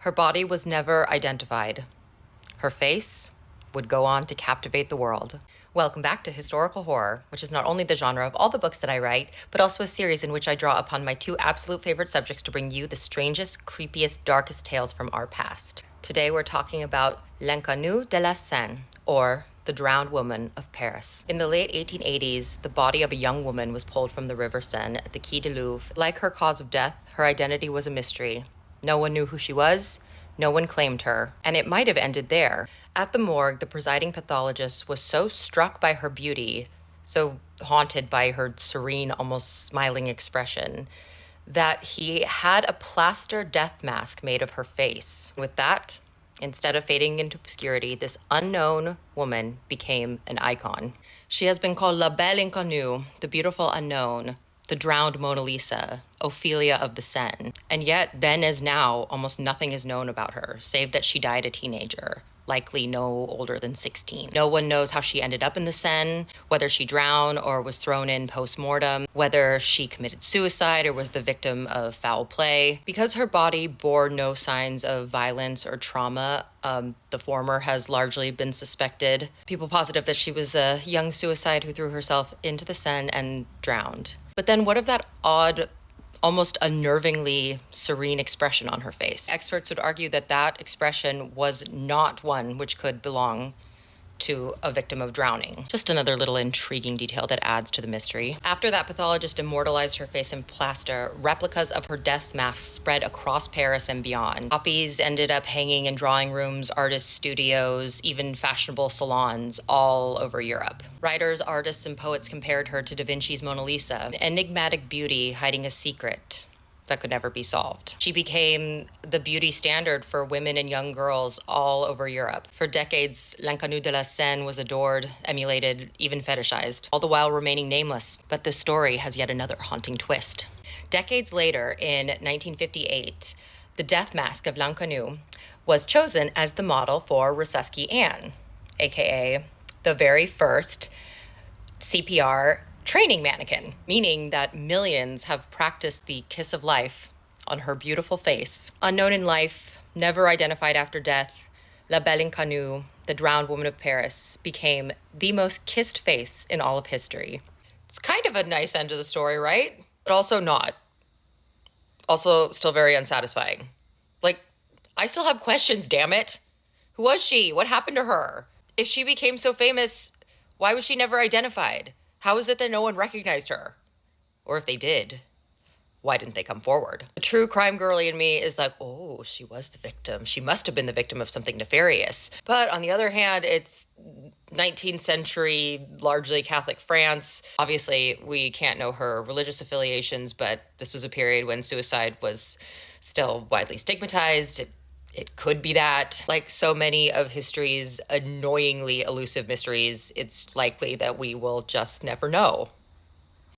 Her body was never identified. Her face would go on to captivate the world. Welcome back to Historical Horror, which is not only the genre of all the books that I write, but also a series in which I draw upon my two absolute favorite subjects to bring you the strangest, creepiest, darkest tales from our past. Today we're talking about L'Inconnue de la Seine, or the Drowned Woman of Paris. In the late 1880s, the body of a young woman was pulled from the River Seine at the Quai du Louvre. Like her cause of death, her identity was a mystery. No one knew who she was, no one claimed her, and it might have ended there. At the morgue, the presiding pathologist was so struck by her beauty, so haunted by her serene, almost smiling expression, that he had a plaster death mask made of her face. With that, instead of fading into obscurity, this unknown woman became an icon. She has been called La Belle Inconnue, the beautiful unknown, the drowned Mona Lisa, Ophelia of the Seine. And yet, then as now, almost nothing is known about her, save that she died a teenager, likely no older than 16. No one knows how she ended up in the Seine, whether she drowned or was thrown in post-mortem, whether she committed suicide or was the victim of foul play. Because her body bore no signs of violence or trauma, the former has largely been suspected. People positive that she was a young suicide who threw herself into the Seine and drowned. But then what of that odd, almost unnervingly serene expression on her face? Experts would argue that that expression was not one which could belong to a victim of drowning. Just another little intriguing detail that adds to the mystery. After that pathologist immortalized her face in plaster, replicas of her death masks spread across Paris and beyond. Copies ended up hanging in drawing rooms, artist studios, even fashionable salons all over Europe. Writers, artists, and poets compared her to Da Vinci's Mona Lisa, an enigmatic beauty hiding a secret that could never be solved. She became the beauty standard for women and young girls all over Europe. For decades, L'Inconnue de la Seine was adored, emulated, even fetishized, all the while remaining nameless. But this story has yet another haunting twist. Decades later, in 1958, the death mask of L'Inconnue was chosen as the model for Resusci Anne, aka the very first CPR training mannequin, meaning that millions have practiced the kiss of life on her beautiful face. Unknown in life, never identified after death, La Belle Inconnue, the Drowned Woman of Paris, became the most kissed face in all of history. It's kind of a nice end to the story, right? But also not. Also still very unsatisfying. Like, I still have questions, damn it. Who was she? What happened to her? If she became so famous, why was she never identified? How is it that no one recognized her? Or if they did, why didn't they come forward? The true crime girly in me is like, oh, she was the victim. She must have been the victim of something nefarious. But on the other hand, it's 19th century, largely Catholic France. Obviously, we can't know her religious affiliations, but this was a period when suicide was still widely stigmatized. It could be that. Like so many of history's annoyingly elusive mysteries, it's likely that we will just never know.